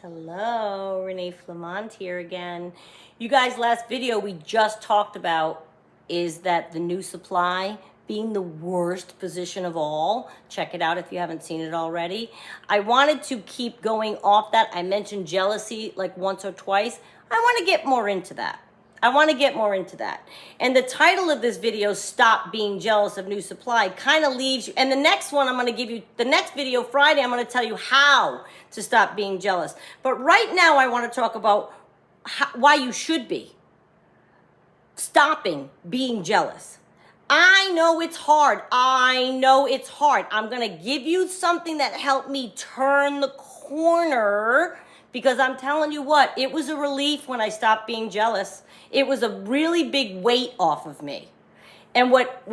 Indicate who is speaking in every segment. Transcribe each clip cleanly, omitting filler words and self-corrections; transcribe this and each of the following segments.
Speaker 1: Hello, Renee Flamont here again. You guys, last video we just talked about is that the new supply being the worst position of all. Check it out if you haven't seen it already. I wanted to keep going off that. I mentioned jealousy like once or twice. I want to get more into that. And the title of this video, Stop Being Jealous of New Supply, kind of leaves you. And the next one I'm going to give you, the next video, Friday, I'm going to tell you how to stop being jealous. But right now I want to talk about why you should be stopping being jealous. I know it's hard. I'm going to give you something that helped me turn the corner, because I'm telling you what, it was a relief when I stopped being jealous. It was a really big weight off of me. And what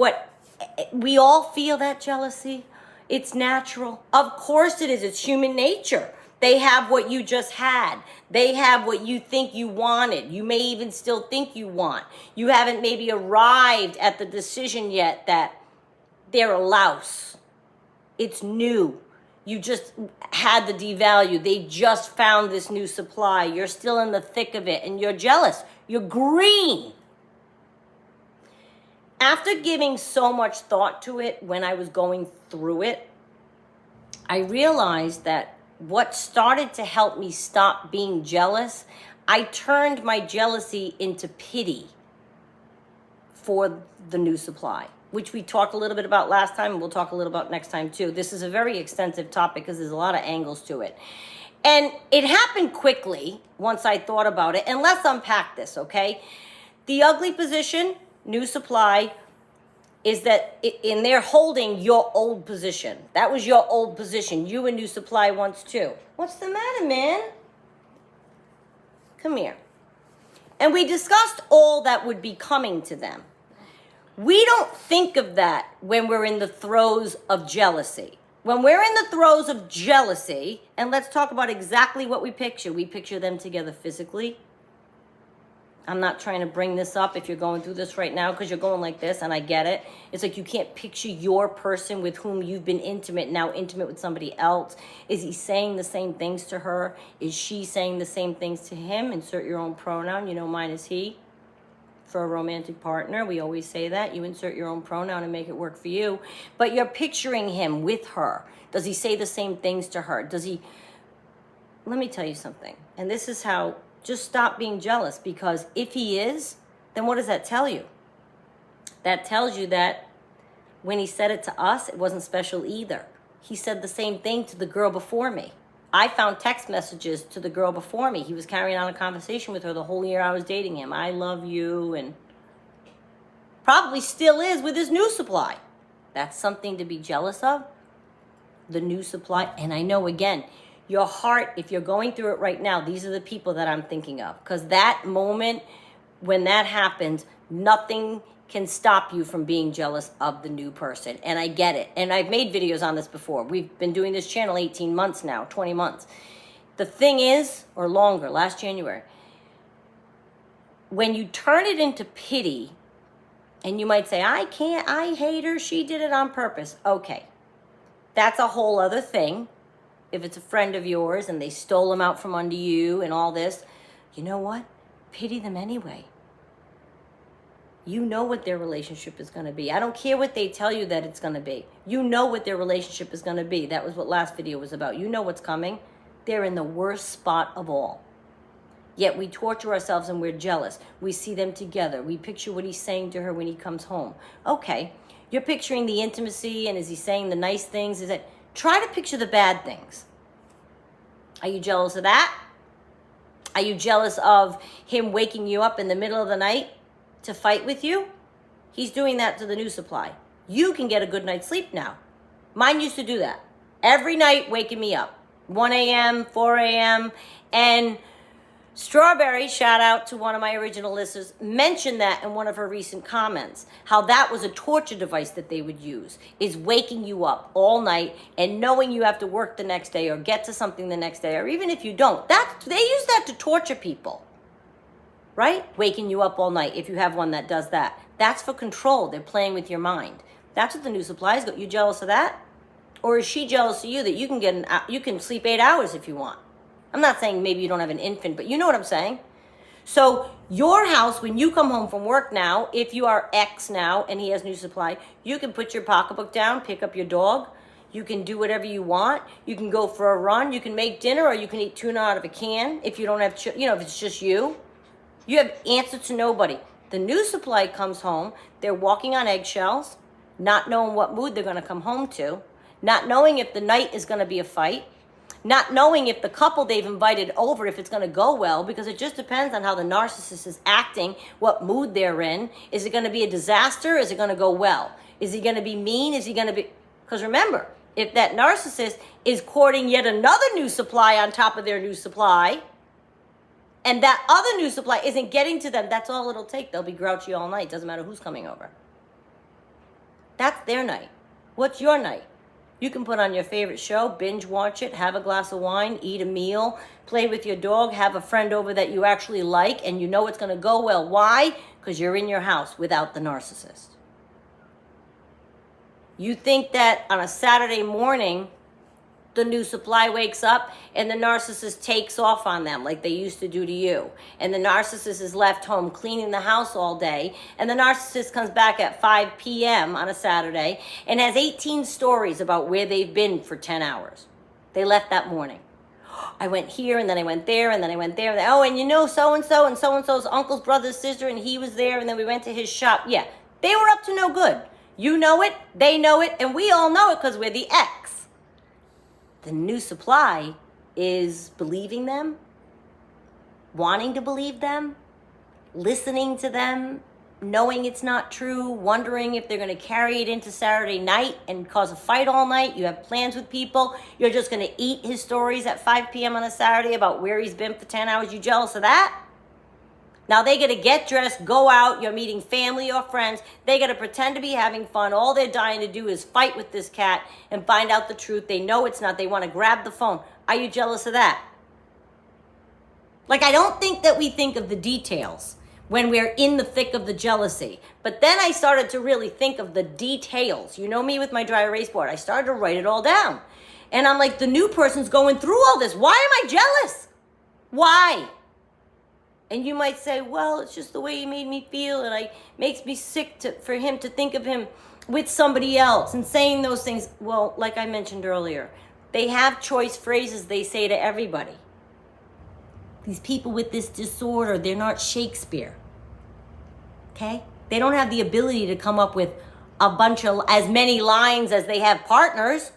Speaker 1: we all feel that jealousy. It's natural. Of course it is. It's human nature. They have what you just had. They have what you think you wanted. You may even still think you want. You haven't maybe arrived at the decision yet that they're a louse. It's new. You just had the devalue. They just found this new supply. You're still in the thick of it and you're jealous. You're green. After giving so much thought to it when I was going through it, I realized that what started to help me stop being jealous, I turned my jealousy into pity for the new supply, which we talked a little bit about last time, and we'll talk a little about next time too. This is a very extensive topic because there's a lot of angles to it. And it happened quickly once I thought about it. And let's unpack this, okay? The ugly position, new supply, is that in there holding your old position. That was your old position. You and new supply once too. What's the matter, man? Come here. And we discussed all that would be coming to them. We don't think of that when we're in the throes of jealousy. When we're in the throes of jealousy, and let's talk about exactly what we picture them together physically. I'm not trying to bring this up if you're going through this right now, because you're going like this, and I get it. It's like you can't picture your person with whom you've been intimate, now intimate with somebody else. Is he saying the same things to her? Is she saying the same things to him? Insert your own pronoun. You know, mine is he. For a romantic partner, we always say that. You insert your own pronoun and make it work for you. But you're picturing him with her. Does he say the same things to her? Let me tell you something. And this is how, just stop being jealous. Because if he is, then what does that tell you? That tells you that when he said it to us, it wasn't special either. He said the same thing to the girl before me. I found text messages to the girl before me. He was carrying on a conversation with her the whole year I was dating him. I love you, and probably still is with his new supply. That's something to be jealous of, the new supply. And I know, again, your heart, if you're going through it right now, these are the people that I'm thinking of. Because that moment, when that happens, nothing can stop you from being jealous of the new person. And I get it. And I've made videos on this before. We've been doing this channel 18 months now, 20 months. The thing is, or longer, last January, when you turn it into pity, and you might say, I can't, I hate her, she did it on purpose. Okay, that's a whole other thing. If it's a friend of yours and they stole them out from under you and all this, you know what? Pity them anyway. You know what their relationship is going to be. I don't care what they tell you that it's going to be. You know what their relationship is going to be. That was what last video was about. You know what's coming. They're in the worst spot of all. Yet we torture ourselves and we're jealous. We see them together. We picture what he's saying to her when he comes home. Okay, you're picturing the intimacy, and is he saying the nice things? Try to picture the bad things. Are you jealous of that? Are you jealous of him waking you up in the middle of the night to fight with you? He's doing that to the new supply. You can get a good night's sleep now. Mine used to do that. Every night waking me up. 1 a.m., 4 a.m. And Strawberry, shout out to one of my original listeners, mentioned that in one of her recent comments, how that was a torture device that they would use, is waking you up all night and knowing you have to work the next day or get to something the next day, or even if you don't. They use that to torture people. Right? Waking you up all night, if you have one that does that. That's for control. They're playing with your mind. That's what the new supply is. You jealous of that? Or is she jealous of you that you can sleep 8 hours if you want? I'm not saying maybe you don't have an infant, but you know what I'm saying. So your house, when you come home from work now, if you are X now and he has new supply, you can put your pocketbook down, pick up your dog. You can do whatever you want. You can go for a run. You can make dinner, or you can eat tuna out of a can if you don't have, if it's just you. You have answer to nobody. The new supply comes home. They're walking on eggshells, not knowing what mood they're going to come home to, not knowing if the night is going to be a fight, not knowing if the couple they've invited over, if it's going to go well, because it just depends on how the narcissist is acting, what mood they're in. Is it going to be a disaster? Is it going to go well? Is he going to be mean? Is he going to be... Because remember, if that narcissist is courting yet another new supply on top of their new supply, and that other new supply isn't getting to them, that's all it'll take. They'll be grouchy all night. Doesn't matter who's coming over. That's their night. What's your night? You can put on your favorite show, binge watch it, have a glass of wine, eat a meal, play with your dog, have a friend over that you actually like, and you know it's going to go well. Why? Because you're in your house without the narcissist. You think that on a Saturday morning, the new supply wakes up and the narcissist takes off on them like they used to do to you. And the narcissist is left home cleaning the house all day. And the narcissist comes back at 5 p.m. on a Saturday and has 18 stories about where they've been for 10 hours. They left that morning. I went here, and then I went there, and then I went there. Oh, and you know so-and-so and so-and-so's uncle's brother's sister, and he was there, and then we went to his shop. Yeah, they were up to no good. You know it, they know it, and we all know it because we're the X. The new supply is believing them, wanting to believe them, listening to them, knowing it's not true, wondering if they're going to carry it into Saturday night and cause a fight all night. You have plans with people. You're just going to eat his stories at 5 p.m. on a Saturday about where he's been for 10 hours. You jealous of that? Now they got to get dressed, go out, you're meeting family or friends. They got to pretend to be having fun. All they're dying to do is fight with this cat and find out the truth. They know it's not. They want to grab the phone. Are you jealous of that? Like, I don't think that we think of the details when we're in the thick of the jealousy. But then I started to really think of the details. You know me with my dry erase board. I started to write it all down. And I'm like, the new person's going through all this. Why am I jealous? Why? And you might say, well, it's just the way he made me feel, and it makes me sick for him to think of him with somebody else and saying those things. Well, like I mentioned earlier, they have choice phrases they say to everybody. These people with this disorder, they're not Shakespeare. Okay? They don't have the ability to come up with as many lines as they have partners.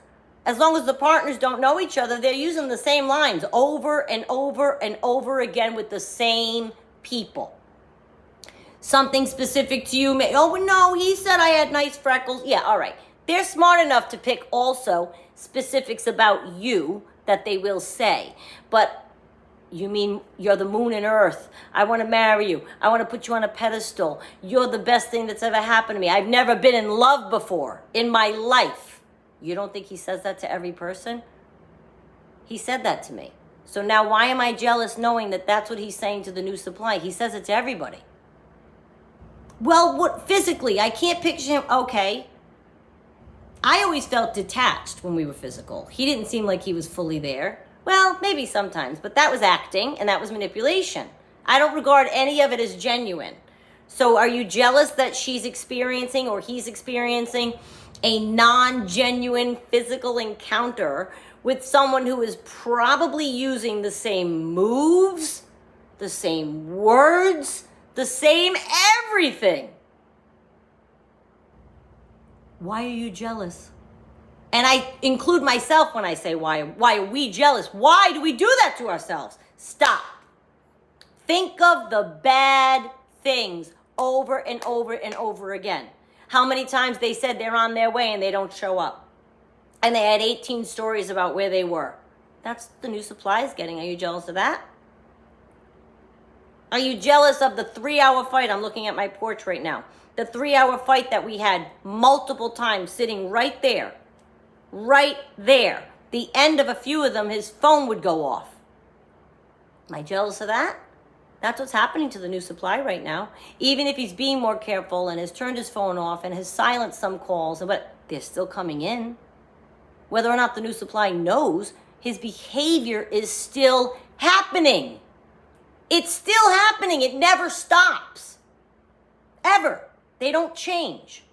Speaker 1: As long as the partners don't know each other, they're using the same lines over and over and over again with the same people. Something specific to you, oh no, he said I had nice freckles. Yeah, all right. They're smart enough to pick also specifics about you that they will say. But you mean you're the moon and earth. I want to marry you. I want to put you on a pedestal. You're the best thing that's ever happened to me. I've never been in love before in my life. You don't think he says that to every person? He said that to me. So now why am I jealous knowing that that's what he's saying to the new supply? He says it to everybody. Well, what physically? I can't picture him. Okay. I always felt detached when we were physical. He didn't seem like he was fully there. Well, maybe sometimes, but that was acting and that was manipulation. I don't regard any of it as genuine. So are you jealous that she's experiencing or he's experiencing a non-genuine physical encounter with someone who is probably using the same moves, the same words, the same everything? Why are you jealous? And I include myself when I say why are we jealous? Why do we do that to ourselves? Stop. Think of the bad things over and over and over again. How many times they said they're on their way and they don't show up. And they had 18 stories about where they were. That's the new supply is getting. Are you jealous of that? Are you jealous of the 3-hour fight? I'm looking at my porch right now. The 3-hour fight that we had multiple times sitting right there. Right there. The end of a few of them, his phone would go off. Am I jealous of that? That's what's happening to the new supply right now. Even if he's being more careful and has turned his phone off and has silenced some calls, but they're still coming in. Whether or not the new supply knows, his behavior is still happening. It's still happening. It never stops. Ever. They don't change.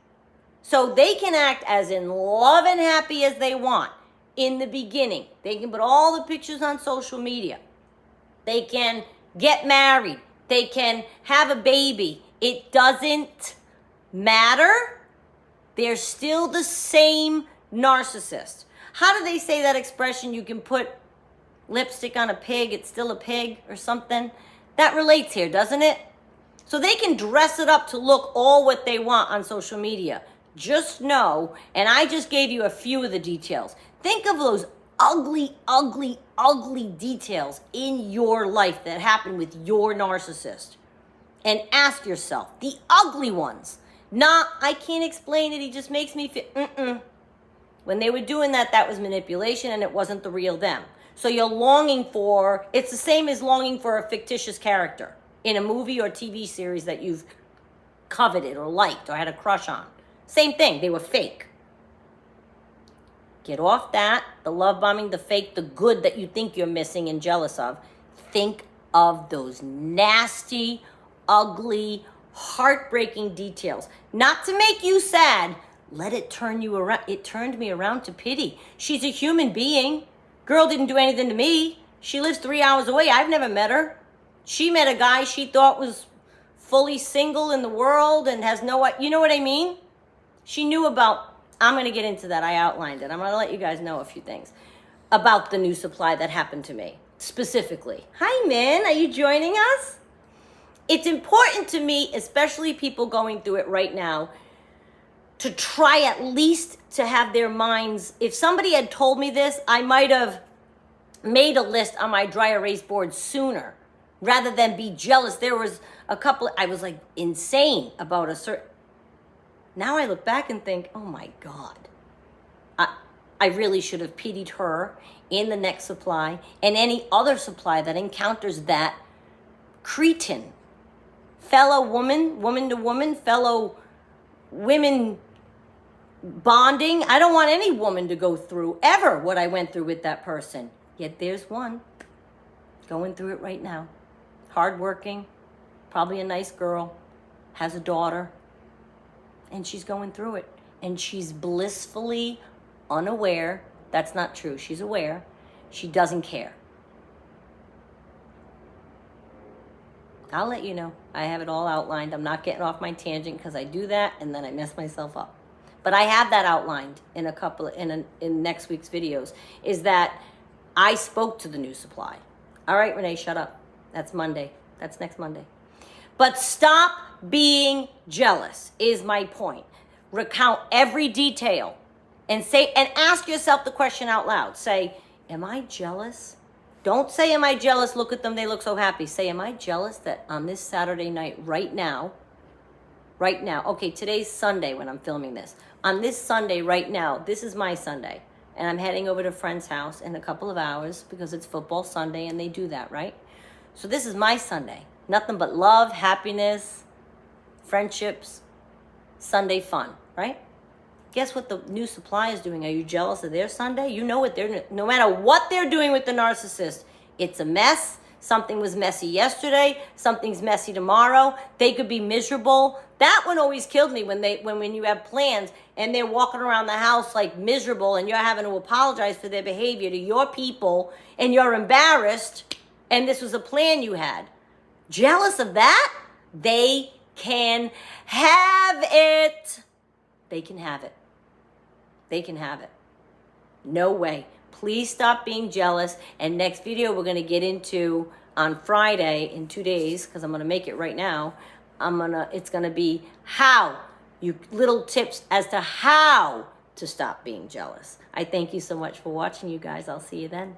Speaker 1: So they can act as in love and happy as they want in the beginning. They can put all the pictures on social media. They can get married. They can have a baby. It doesn't matter. They're still the same narcissist. How do they say that expression? You can put lipstick on a pig, it's still a pig, or something? That relates here, doesn't it? So they can dress it up to look all what they want on social media. Just know, and I just gave you a few of the details. Think of those ugly, ugly, ugly details in your life that happen with your narcissist. And ask yourself, the ugly ones. Not, I can't explain it, he just makes me feel, When they were doing that, that was manipulation and it wasn't the real them. So you're longing for, it's the same as longing for a fictitious character in a movie or TV series that you've coveted or liked or had a crush on. Same thing, they were fake. Get off that, the love bombing, the fake, the good that you think you're missing and jealous of. Think of those nasty, ugly, heartbreaking details. Not to make you sad, let it turn you around. It turned me around to pity. She's a human being. Girl didn't do anything to me. She lives 3 hours away. I've never met her. She met a guy she thought was fully single in the world and has no, you know what I mean? She knew about, I'm going to get into that. I outlined it. I'm going to let you guys know a few things about the new supply that happened to me specifically. Hi, Min. Are you joining us? It's important to me, especially people going through it right now, to try at least to have their minds, if somebody had told me this, I might have made a list on my dry erase board sooner rather than be jealous. There was a couple, I was like insane about a certain, now I look back and think, oh my God, I really should have pitied her in the next supply and any other supply that encounters that cretin. Fellow woman, woman to woman, fellow women bonding. I don't want any woman to go through ever what I went through with that person. Yet there's one going through it right now. Hardworking, probably a nice girl, has a daughter, and she's going through it. And she's blissfully unaware. That's not true. She's aware. She doesn't care. I'll let you know. I have it all outlined. I'm not getting off my tangent because I do that and then I mess myself up. But I have that outlined in a couple in next week's videos. Is that I spoke to the new supply. All right, Renee, shut up. That's Monday. That's next Monday. But stop being jealous is my point. Recount every detail and say and ask yourself the question out loud. Say, am I jealous? Don't say, am I jealous? Look at them. They look so happy. Say, am I jealous that on this Saturday night, right now, okay, today's Sunday when I'm filming this. On this Sunday, right now, this is my Sunday. And I'm heading over to a friend's house in a couple of hours because it's football Sunday and they do that, right? So this is my Sunday. Nothing but love, happiness, friendships, Sunday fun, right? Guess what the new supply is doing? Are you jealous of their Sunday? You know what they're doing. No matter what they're doing with the narcissist, it's a mess. Something was messy yesterday. Something's messy tomorrow. They could be miserable. That one always killed me when you have plans and they're walking around the house like miserable and you're having to apologize for their behavior to your people and you're embarrassed and this was a plan you had. Jealous of that? They can have it. They can have it. They can have it. No way. Please stop being jealous. And next video we're going to get into on Friday in 2 days, because I'm going to make it right now. It's going to be how, little tips as to how to stop being jealous. I thank you so much for watching, you guys. I'll see you then.